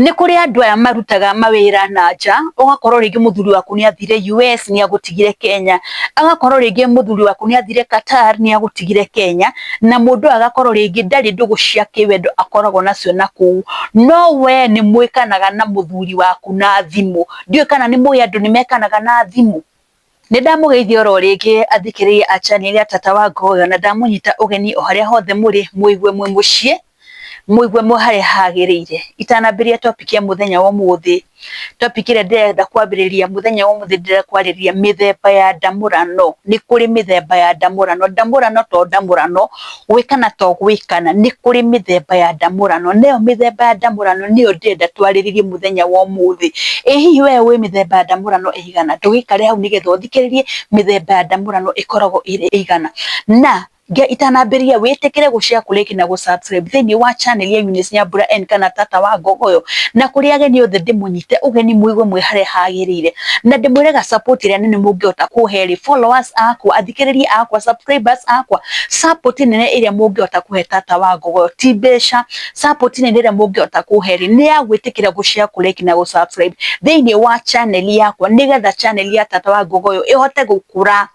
Ni kuri andu aya marutaga mawira na nja, ugakorwo ringi muthuri waku ni athire US ni agutigire Kenya, agakorwo ringi muthuri waku ni athire Qatar ni agutigire Kenya, na mundu agakorwo ringi ndari ndugu cia kiwendo akoragwo nacio na kuu, no we ni mwikanaga na muthuri waku na thimu. Ndiyo kana ni mwe andu ni mekanaga na thimu. Nindamugeithia oro ringi athikiririe a channel ya Tata wa Ngogoyo, na ndamunyita ugeni o haria hothe muri, muigue mwe mucie, muigue mwe haria hagiriire. Itanambiria topic ya muthenya wa muthi. Topic ire ndirenda kwambiriria muthenya wa muthi, ndirenda kwariria mithemba ya ndamurano. Ni kuri mithemba ya ndamurano, ndamurano to ndamurano, gwikana to gwikana, ni kuri mithemba ya ndamurano. Neo mithemba ya ndamurano niyo ndirenda twariririe muthenya wa muthi. Hihi we wi mithemba ya ndamurano igana? Ndugikare hau nigetha uthikiririe mithemba ya ndamurano ikoragwo iri igana. Na itanambiria witikire gushare, kulike na gusubscribe thini wa channel ya Eunice Nyambura N kana Tata wa Ngogoyo, na kuri ageni othe ndimunyite ugeni muigue mwe haria hagiriire, na ndimwirega support ria nene mungihota kuheri followers akwa, athikiririe akwa, subscribers akwa. Support nene iria mungihota kuhe Tata wa Ngogoyo ti mbeca, support nene iria mungihota kuheri ni ya gwitikira gushare, kulike na gusubscribe thini wa channel yakwa, nigetha channel ya Tata wa Ngogoyo ihote gukura.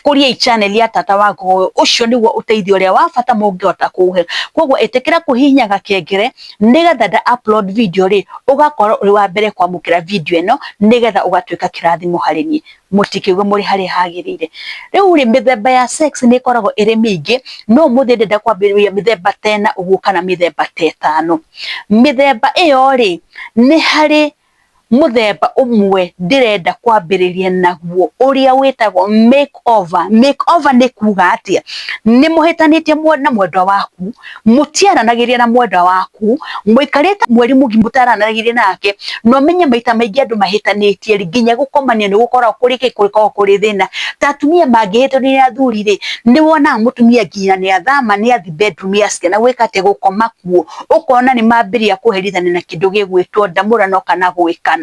Kuria channel ya Tata wa Ngogoyo, ucio niguo uteithio uria wa bata mungihota kuhe. Koguo itikira kuhihinya gakengere nigetha nda upload video ri ugakorwo uri wa mbere kwamukira video ino, nigetha ugatwika kirathimo hari nie. Mutikiuge muri haria hagiriire. Riu ri mithemba ya sex ni ikoragwo iri mingi, no muthi ndenda kwambiriria mithemba tena uguo kana mithemba tetano. Mithemba iyo ri ni hari muthemba umwe ndirenda kwambiriria naguo uria witagwo makeover. Makeover ni kuga atia? Ni muhitanitie na mwendwa waku, mutiaranagiria na mwendwa waku, muikarite mweri mugi mutaranagiria nake, no menye maita maingi andu mahitanitie nginya gukomania ni gukorwo kuri thina. Ta atumia mangihitwo ni athuri ri, ni wona mutumia nginya ni athama ni athi bedroom yake na gwikate gukoma kuo, ukona ni mambiria kuherithania na kindu gigwitwo ndamurano kana gwika.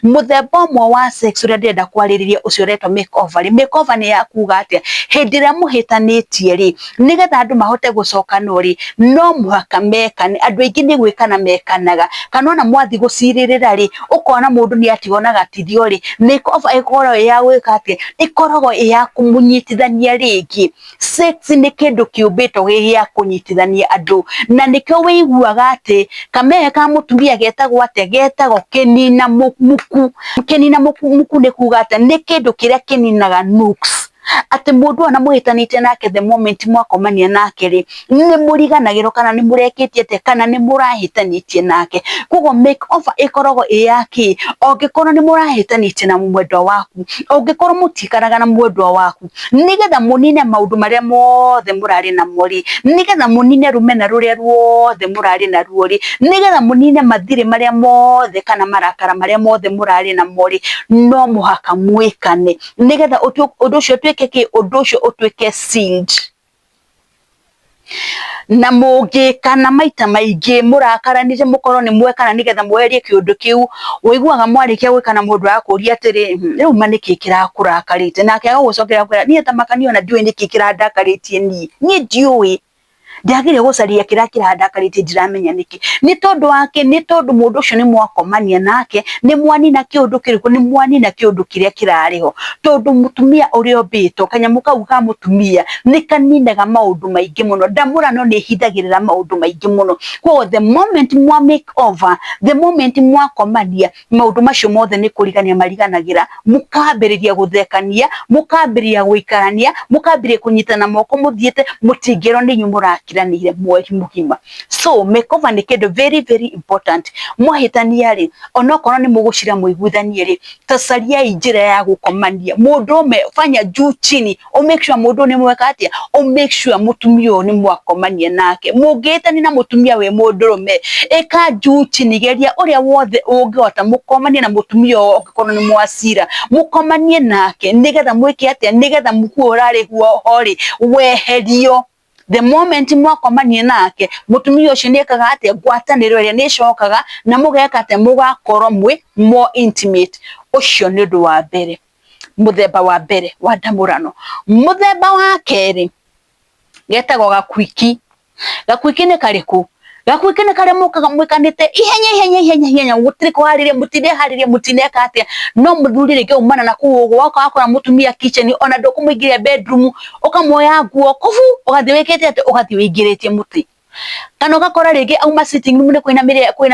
Muthemba umwe wa sex uria ndirenda kwaririria ucio uretwo makeover. Makeover ni ya kuga atia? Hindi ria muhitanitie ri, nigetha andu mahote gucokana ri, no muhaka mekane. Andu aingi ni gwikana mekanaga, kana ona mwathi guciririra ri, ukona mundu ni atigona gatithio ri, makeover ikoragwo ya gwika atia? Ikoragwo ya kumunyitithania ringi. Sex ni kindu kiumbitwo gia kunyitithania andu, na nikio wiguaga ati kameme ka mutumia getagwo atia? Getagwo kinina muku. Kinina muku ni kuga ati ni kindu kiria kininaga nooks. Ati mundu ona muhitanitie nake the moment mwakomania nake ri, ni muriganagiro kana ni murekitie ate kana ni murahitanitie nake. Koguo makeover ikoragwo yaki ongikorwo ni murahitanitie na mwendwa waku, ongikorwo mutikaraga na mwendwa waku, nigetha munine maundu maria mothe murari na mori, nigetha munine rumena ruria ruothe murari na ruori, nigetha munine mathiri maria mothe kana marakara maria mothe murari na mori, no muhaka mwikane nigetha undu ucio undu ucio utwike sealed. Na mungikana maita maingi murakaranire mukorwo ni mwekana nigetha mweherie kiundu kiu, wiguaga mwarikia gwikana mundu akuria atiri riu ma niki kirakurakarite, nake agagucokera kwira nie tamakanio na ndiwe niki kirandakaritie nie ndiui ndiagire gucaria kirandakarite ndiramenya niki. Ni tondu wake, ni tondu mundu ucio ni mwakomania nake, ni mwanina kiundu kiriku, ni mwanina kiundu kiria kirariho. Tondu mutumia uria obitwo kanyamu kau ka mutumia ni kaninaga maundu maingi muno. Ndamurano ni hithagirira maundu maingi muno. Kwa the moment mwa make over, the moment mwakomania, maundu macio mothe ni kurigania mariganagira, mukambiriria guthekania, mukambiriria guikarania, mukambiriria kunyitana moko muthiete, mutingiro ni nyumura kiranire mweri mugima. So makeover ni kindu very very important. Mwahitania ri, onokorwo ni mugucira muiguithanie ri, tacaria njira ya gukomania. Mundu fanya juu chini, make sure mundu ni mweka atia, make sure mutumia ni mwakomania nake. Mugitani na mutumia we mundurume, eka juu chini, geria uria wothe ungihota mukomanie na mutumia ongikorwo ni mwacira, mukomanie nake nigetha mwike atia, nigetha mukuo urari guo hori weherio. The moment mwakomania nake, mutumia ucio niekaga atia? Ngwataniro iria ni cokaga na mugeka atia? Mugakorwo mwe more intimate. Ucio ni undu wa mbere, muthemba wa mbere wa ndamurano. Muthemba wa keri getagwo gakwiki. Gakwiki ni kariku? gakwikene kare mukaga mwikanite ihenya gutire ko harire mutineka atia no muthuri rege umana na kuwo wakora mutumia kitchen ona ndokumuingiria bedroom ukamoya nguo kofu ugathiwekete ati ugathiwingiretie muti kana ugakora rege auma sitting room ne kwina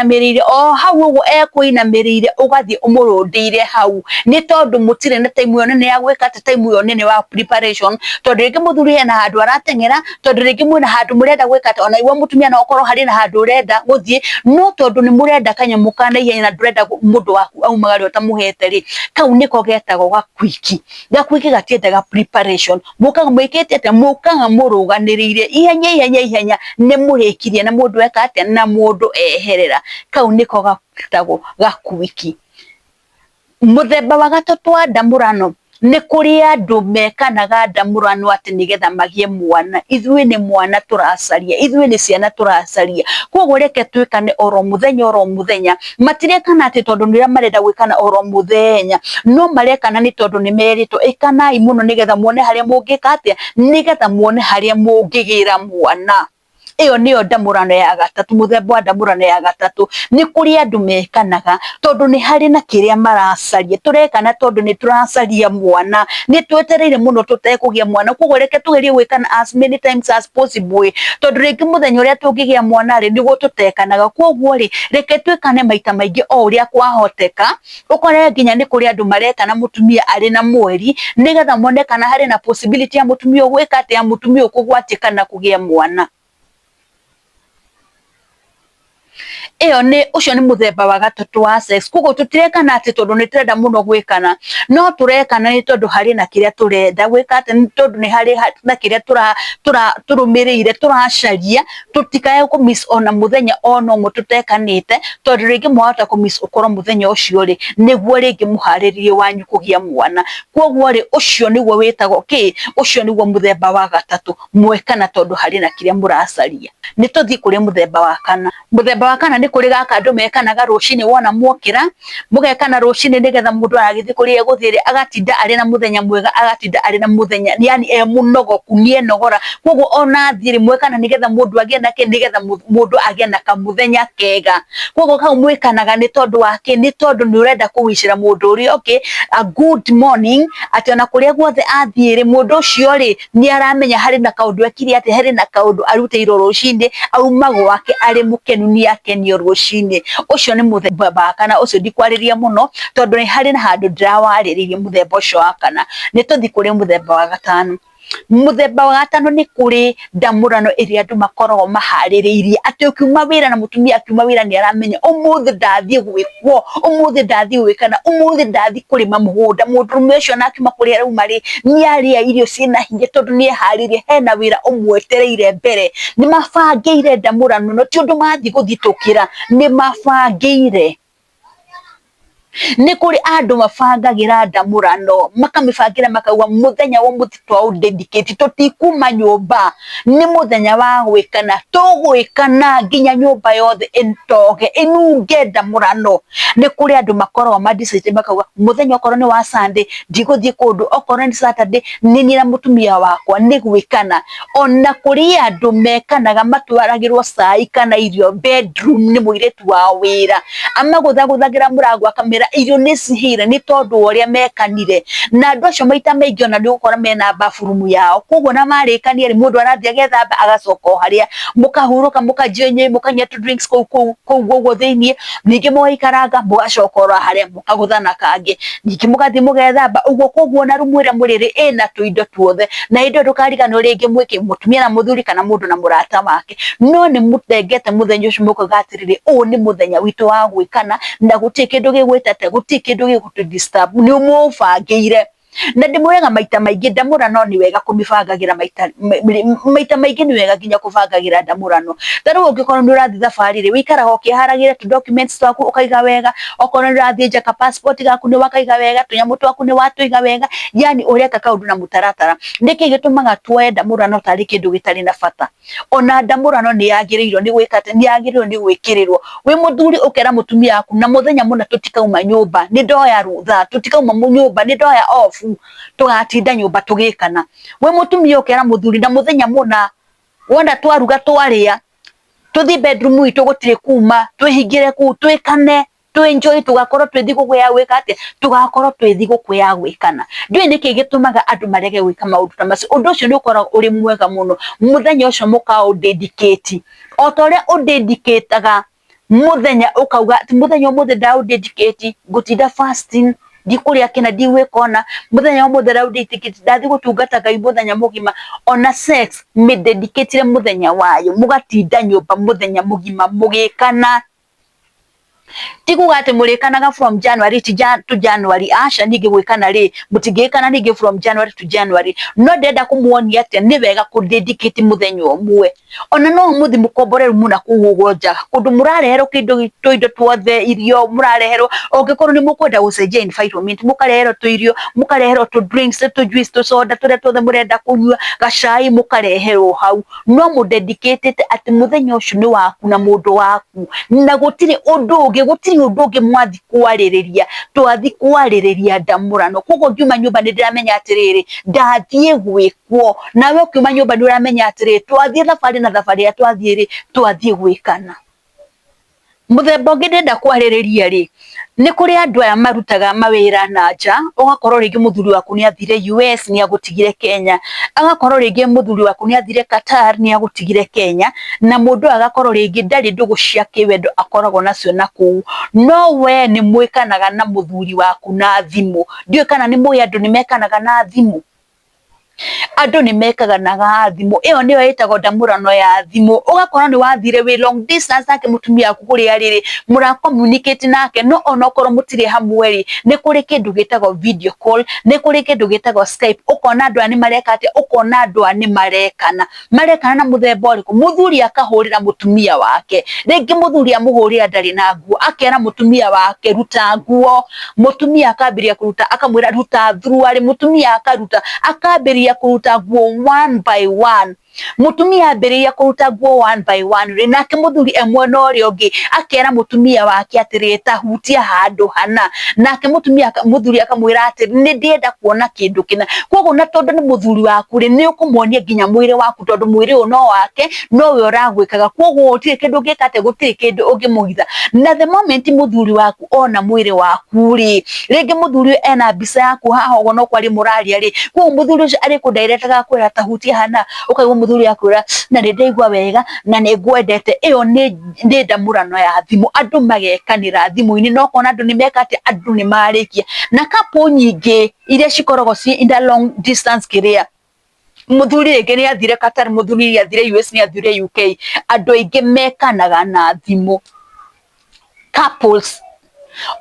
mirire o hau ugo kwina mirire ugathi umurundiire hau ni tondu mutire na time yo nene ya gwika time yo nene wa preparation tondu rege muthuri ena handu aratengera tondu rege mwina handu murenda gwika ona iwe mutumia no ukorwo hari na handu urenda guthie no tondu ni murenda kanyamu kana ihenya na ndurenda mundu waku aumagari utamuhete ri kau niko getagwo gakwiki gatiendaga preparation mukaga mwikete ate mukaga muruganirire ihenya ne murekirie na mundu eka ate na mundu eherera kau niko gatagwo gakwiki. Muthemba wa gatatu wa ndamurano ni kuri andu mekanaga ndamurano ati nigetha magie mwana ithui ni mwana turacaria ithui ni ciana turacaria koguo reke twikane oro muthenya matirekana ati tondu nira marenda gwikana oro muthenya no marekana ni tondu ni merito ikanai muno nigetha muone haria mungika atia nigetha muone haria mungigira mwana. Iyo niyo ndamurano ya gatatu. Muthemba wa ndamurano ya gatatu ni kuri andu mekanaga tondu ni hari na kiria maracaria turekana tondu ni turacaria mwana ni twetereire muno tutekugia mwana koguo reke tugerie gwikana as many times as possible tondu ringi muthenya uria tungigia mwana ri niguo tutekanaga koguo ri reke twikane maita maingi o uria kwahoteka ukore nginya ni kuri andu marekana mutumia ari na mweri nigetha monekana hari na possibility ya mutumia gwika ati ya mutumia kugwatikana kugia mwana. Iyo ni ucio ni muthemba wa gatatu wa sex koguo tutirekana ati tondu ni turenda muno gwikana no turekana ni tondu hari na kiria turenda gwika ati ni tondu ni hari na kiria turumirire turacaria tutikae ku miss ona muthenya ona umwe tutekanite tondu ringi mwahota ku miss ukoro muthenya ucio ri niguo ringi muhariririe wanyu kugia mwana koguo ri ucio niguo witagwo ucio niguo muthemba wa gatatu mwekana tondu hari na kiria muracaria. Ni tuthi kuri muthemba wa kana. Muthemba wa kana ni kuri gaka andu mekanaga rucini wona mwokira mugekana rucini nigetha mundu aragithi kuri eguthire agatinda ari na muthenya mwega agatinda ari na muthenya yani munogoku ni enogora koguo ona thiri mwekana nigetha mundu agie nake nigetha mundu agie na kamuthenya kega koguo kau mwekanaga ni tondu wake ni tondu ni urenda kuwicira mundu uri a good morning ati ona kuria guothe athire mundu ucio ri ni aramenya hari na kaundu ekiri ati hari na kaundu arutiro rucini auma gwake ari mukenu ni akenio rucini ucio ni muthemba wa kana ucio ndikwariria muno tondu ni hari na handu ndirawaririe muthemba ucio wa kana. Ni tuthi kuri muthemba wa gatano. Muthemba wa gatano ni kuri ndamurano iria andu makoragwo mahaririirie ati ukiuma wira na mutumia akiuma wira ni aramenya umuthi ndathie gwikwo umuthi ndathie gwikana umuthi ndathie kurima mugunda mundurume ucio na akiuma kuri arauma ri ni aria irio ciina hinya tondu ni eharirie hena wira umwetereire mbere ni mabangeire ndamurano no ti undu mathie guthitukira ni mabangeire. Ni kuri andu mabangagira ndamurano makamibangira makauga muthenya wa mutitwa udedicate tutikuma nyumba ni muthenya wa gwikana tugwikana nginya nyumba yothe entoge inunge ndamurano. Ni kuri andu makorwo madicite makauga muthenya okorwo ni wa Sunday ndiguthie kundu okorwo ni Saturday ni na mutumia wakwa ni gwikana. Ona kuri andu mekanaga matwaragirwo cai kana irio bedroom ni muiretu wa wira amaguthagira murango akamera irio ni cihire ni tondu uria mekanire na andu acio maita maingi ona ni gukora mena bafurumu yao koguo na marikania ri mundu arathia gethamba agacoka haria mukahuruka mukajenye mukanya tu drinks koguo thiini ningi muikaranga mugacoka ora haria mukaguthana kangi ningi mugathi mugethamba uguo koguo na rumwira muriri ina tuindo tuothe na indo tukarigano ringi mwiki mutumia na muthuri kana mundu na murata wake no ni mutengete muthenya ucio mukugatirire u ni muthenya witu wa gwikana na gutie kindu gigwitate gutie kindu gigutudisturb ni umubangeire na ndimurega maita maingi ndamurano ni wega kumibangagira maita maingi ni wega nginya kubangagira ndamurano taru ungikorwo ni urathi thabari ri wikaraga ukiharagira tu documents twaku ukaiga wega okorwo ni urathi njaka passport gaku ni wakaiga wega tunyamu twaku ni watuiga wega yani ureka kaundu na mutaratara ndiki gitumaga tuoye ndamurano tari kindu gitari na bata ona ndamurano ni yagirirwo ni gwikate ni yagirirwo ni gwikirirwo wi muthuri ukera mutumia waku na muthenya muna tutikauma nyumba ni ndoya rutha tutikauma nyumba ni ndoya off tugatinda nyumba tugikana we mutumia ukera muthuri na muthenya muna wona twaruga twaria tuthi bedroom itu gutire kuma twihingire ku twikane tu enjoy tugakorwo twethi guku ya gwika atia tugakorwo twethi guku ya gwikana ndui niki gitumaga andu marege gwika maundu ta macio undu ucio ni ukoragwo uri mwega muno muthenya ucio mukao dedicate otoria udedicataga muthenya ukauga muthenya umuthe da dedicate gutinda fasting ndikuria kina ndiwikona muthenya umuthe da dedicate ndathi gutungata Ngai muthenya mugima ona sex me dedicate muthenya wayo mugatinda nyumba muthenya mugima mugikana tikuga ati murikanaga from January to January asha nige gwikana ri mutigikana nige from January to January no ndenda kumuonia ati ni wega ku dedicate muthenya umwe ona no muthi mukomboreru muna kugugoja kundu murarehero kindu toindo twothe irio murarehero ongekorwo ni mukwenda gucenjia environment mukarehero tuirio mukarehero tu drinks tu juice tu soda tu twothe murenda kunyua gacai mukarehero hau no mu dedicate ati muthenya ucio ni waku na mundu waku na gutiri undu gutiri undu ungi mwathi kwaririria twathi kwaririria ndamurano kogo ngiuma nyumba ni ndiramenya atiriri ndathie gwikwo nawe ukiuma nyumba ni uramenya atiriri twathie thabari na thabari ya twathie twathie gwikana muthemba ungi ndenda kwaririria ri ni kuri andu aya marutaga mawira na nja ugakorwo ringi muthuri waku ni athire US ni agutigire Kenya agakorwo ringi muthuri waku ni athire Qatar ni agutigire Kenya na mundu agakorwo ringi ndari ndugu cia kiwendo akoragwo nacio na kuu no we ni mwikanaga na muthuri waku na thimu ndiyo kana ni mwe andu ni mekanaga na thimu andu ni mekaga na thimu iyo niyo yetagwo ndamurano ya thimu ugakorwo ni wathire wi long distance ake mutumia aku kuri ariri mura communicate nake no onokorwo mutire hamwe ri ni kuri kindu gitagwo video call ni kuri kindu gitagwo Skype ukona andu ani mareka ati ukona andu ani marekana na muthemba uriku muthuri akahurira mutumia wake ringi muthuri amuhurira ndari na nguo akera mutumia wake ruta nguo mutumia akabiria kuruta akamwira ruta through ari mutumia akaruta akabiria kuruta nguo one by one mutumia mbere ya kuruta nguo one by one rinake muthuri emwe no riongi akera mutumia wake atireta hutia handu hana nake muthuri akamwira ati ni ndienda kuona kindu kina koguo na tondu ni muthuri waku ri ni ukumuonia nginya mwire waku tondu mwire uno wake no we uragwikaga koguo utire kindu gikate gutire kindu ungimuhitha na the moment muthuri waku ona mwire waku ri ringi muthuri ena mbica yaku haho no kwari muraria ri koguo muthuri ucio ari ku direct ga kwira tahutia hana ukaigwa muthuri akwira na ndeigwa wega na negwendete iyo ni ndamurano ya thimu andu magekanira thimu-ini no kona andu ni mekate andu ni marikia na kapo nyingi iria cikoragwo ci in the long distance career muthuri ringi ni athire Qatar muthuri ni athire US ni athire UK andu aingi mekanaga na thimu couples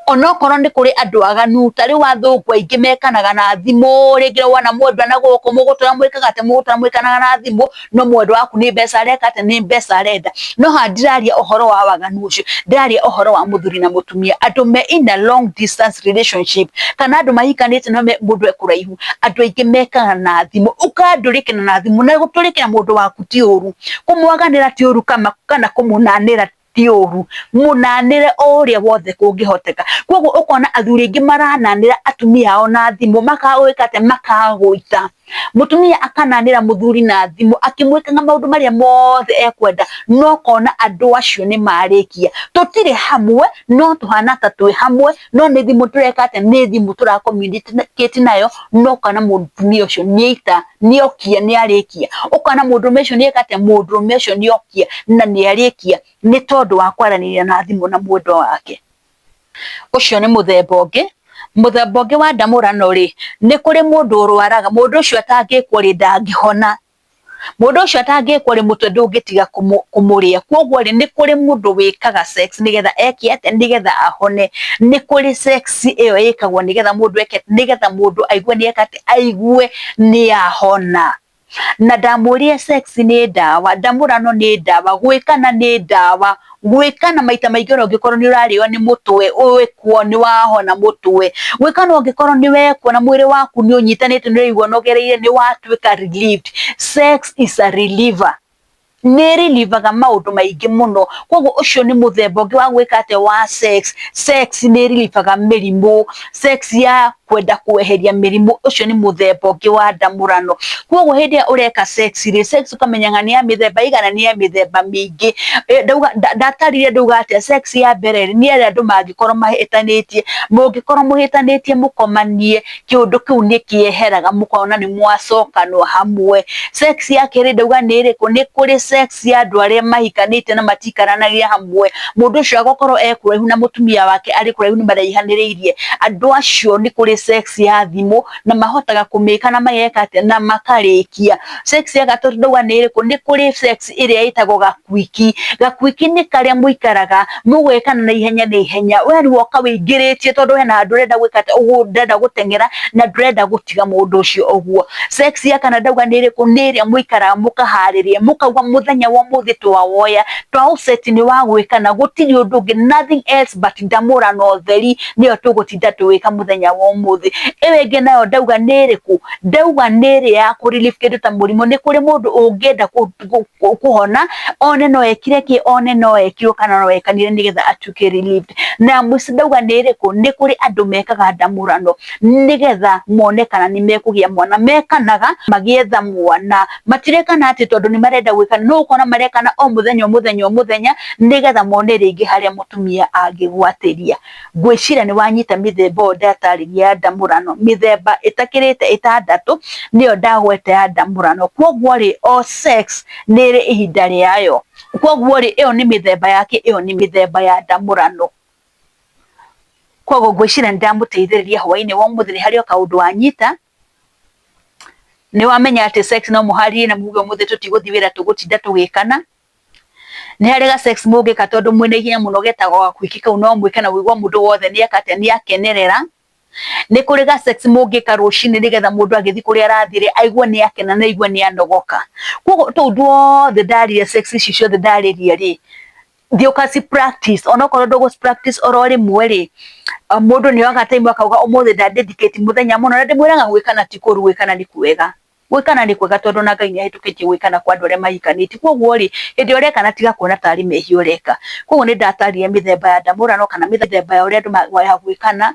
onokorwo ni kuri andu aganu tari wathungwa ingi mekanaga na thimu ringi wana mwendwa na guku mugutura mwikaga te mugutura mwikanaga na thimu no mwendwa waku ni mbeca rekate ni mbeca renda no handiraria uhoro wa waganu ucio ndaria uhoro wa muthuri na mutumia andu me in a long distance relationship kana andu mahikanite no mundu ekuraihu andu aingi mekaga na thimu ukandurikana na thimu na guturikana mundu waku ti uru kumwaganira ti uru kana kumunanira tioru munanire oria wothe kungihoteka koguo ukona athuri ingi marananira atumia ao na thimu makagwikate makagwita mutumia akananira muthuri na thimu akimwikaga maundu maria mothe ekwenda no kona andu acio ni marikia tutire hamwe no tuhana ta twi hamwe no ni thimu turekate ni thimu tura communicate nayo no kana mutumia ucio niita niokia ni arikia ukana mundu ucio niekate mundu ucio niokia na ni arikia ni tondu wa kwaraniria na thimu na mwendwa wake ucio ni muthemba ungi wa ndamurano ri ni kuri mundu urwaraga mundu ucio atangikwo ri ndangihona mundu ucio atangikwo ri mutwe ndungitiga kumuria koguo ri ni kuri mundu wikaga sex nigetha ekiate nigetha ahone ni kuri sex iyo ikagwo nigetha mundu eke nigetha mundu aigue ni ekate aigue ni ahona na ndamurie sex ni dawa ndamurano ni dawa gwikana ni dawa gwikana maita maingi ungikorwo ni urario ni mutwe wekwo ni wahona mutwe gwikana ungikorwo ni wekwo na mwiri waku ni unyitanite ni uigwa nogereire ni watwika relieved sex is a reliever ni relievaga maundu maingi muno koguo ucio ni muthemba ungi wa gwikate wa sex ni relievaga mirimu sex ya kwenda kweheria mirimu ucio ni muthemba ungi wa ndamurano. Koguo hindi ya ureka sex ri sex ukamenya ni ya mithemba igana ni ya mithemba mingi. Ndatarire nduga atia sex ya mbere ni ere andu mangikorwo mahitanitie, mungikorwo muhitanitie mukomanie kiundu kiu ni kieheraga mukona ni mwacokanwo hamwe. Sex ya keri nduga ni iriku, ni kuri sex ya andu aria mahikanite na matikaranagia hamwe, mundu ucio agokorwo ekuraihu na mutumia wake ari kuraihu ni maraihaniriirie, andu acio ni kuri sex ya thimu na mahotaga kumika na mageka atia na makarikia. Sex ya gatatu nduga ni iriku, ni kuri sex iria itagwo gakwiki. Gakwiki ni karia muikaraga mugwekana na ihenya we ni woka wingiritie tondu hena andu urenda gwikata uguo, ndenda gutengera na ndurenda gutiga mundu ucio uguo. Sex ya kana nduga ni iriku, ni iria muikaraga mukaharirie mukauga muthenya wa muthi twawoya twa uset ni wa gwikana gutiri undu ungi, nothing else but ndamurano theri niyo tugutinda tuwika muthenya wa muthi. Ewe ingi nayo ndauga ni iriku, ndauga ni iri ya kurelieve kindu ta murimu. Ni kuri mundu ungienda kuhona one no ekire ki, one no ekirwo kana no ekanire nigetha atuike relieved. Na muico ndauga ni iriku, ni kuri andu mekaga ndamurano nigetha mone kana ni mekugia mwana, mekanaga magietha mwana, matirekana ati tondu ni marenda gwikana, no ukona marekana o muthenya nigetha mone ringi haria mutumia angigwatiria. Ngwiciria ni wanyita mithemba o ndatariria ya ndamurano, mithemba itakirite itandatu niyo ndagwete ya ndamurano. Koguo ri o sex ni iri ihinda riayo, koguo ri iyo ni mithemba yake, iyo ni mithemba ya ndamurano. Koguo ngwiciria ndamuteithiriria hwaini wa muthi ni hario kaundu wanyita, ni wamenya ati sex no muhari na muge muthi tutiguthi wira tugutinda tugikana. Ni hari ga sex mugika tondu mwina hinya muno getagwo gakwiki, kau no mwikana wigwa mundu wothe ni akate ni akenerera. Ni kuri ga sex mugika rucini nigetha mundu agithi kuri arathire aigwa ni akena na aigwa ni anogoka. Koguo tondu othe ndarire sex ici ciothe ndaririe ri thioka si practice, onokorwo ndugu practice oro rimwe ri mundu ni waga time akauga umuthi nda dedicate muthenya muno, na ndimwiraga gwikana ti kuru, gwikana ni kwega, gwikana ni kwega tondu na Ngai ni ahitukitie gwikana kwa andu aria mahikaniti. Koguo ri hindi ureka na tiga kuona tari mehi ureka. Koguo ni ndatarire mithemba ya ndamurano kana mithemba ya uria andu magwaya gwikana,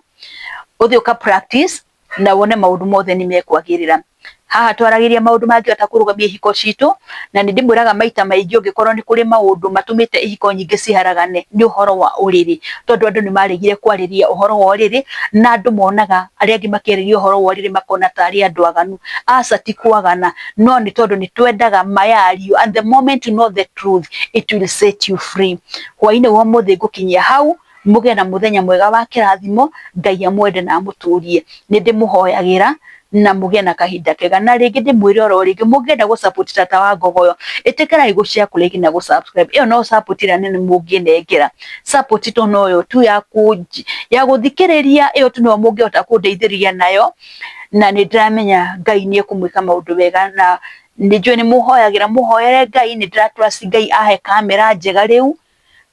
uthi uka practice na wone maundu mothe ni mekwagirira. Haha twaragiria maundu mangiota kurugamia ihiko citu, na ni ndimwiraga maita maingi ungikorwo ni kuri maundu matumite ihiko nyingi ciharagane ni uhoro wa uriri, tondu andu ni marigire kwariria uhoro wa uriri na andu monaga aria angi makiriria uhoro wa uriri makona tari andu aganu. Aca ti kwagana, no ni tondu ni twendaga mayario, and the moment you know the truth it will set you free. Hwaini wa muthi ngukinyia hau, muge na muthenya mwega wa kirathimo. Ngai amwende na amuturie. Ni ndimuhoyagira na muge na kahinda kega. Na ringi ndimwire oro ringi mugienda gu support Tata wa Ngogoyo, itikirai gucia kuliki na gu subscribe. Iyo no support ira nene mungienengera. Support to no yo tu ya guthikiriria, iyo tu no mungiota kundeithiriria nayo, na ni ndamenya Ngai ni ekumwika maundu wega. Na ndijwe ni muhoyagira, muhoyere Ngai, ni ndiratrust Ngai ahe kamera njega riu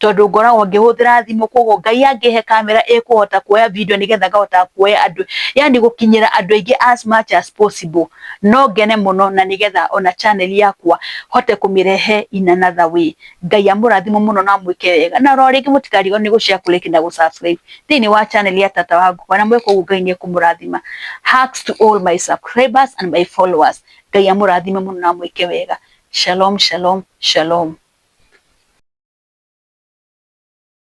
tondu ngoragwo ngihuthira thimu. Koguo Ngai angihe kamera ikuhota kuoya video nigetha ngahota kuoya andu, yani gukinyira andu aingi as much as possible. No ngene muno na nigetha ona channel yakwa hote kumirehe in another way. Ngai amurathimo muno na mwike wega, na ro ringi mutikarigo ni gucia kuliki na gusubscribe thini wa channel ya Tata wa Ngogoyo, na mwiko Ngai ni kumurathima. Hugs to all my subscribers and my followers. Ngai amurathimo muno na mwike wega. Shalom, shalom, shalom.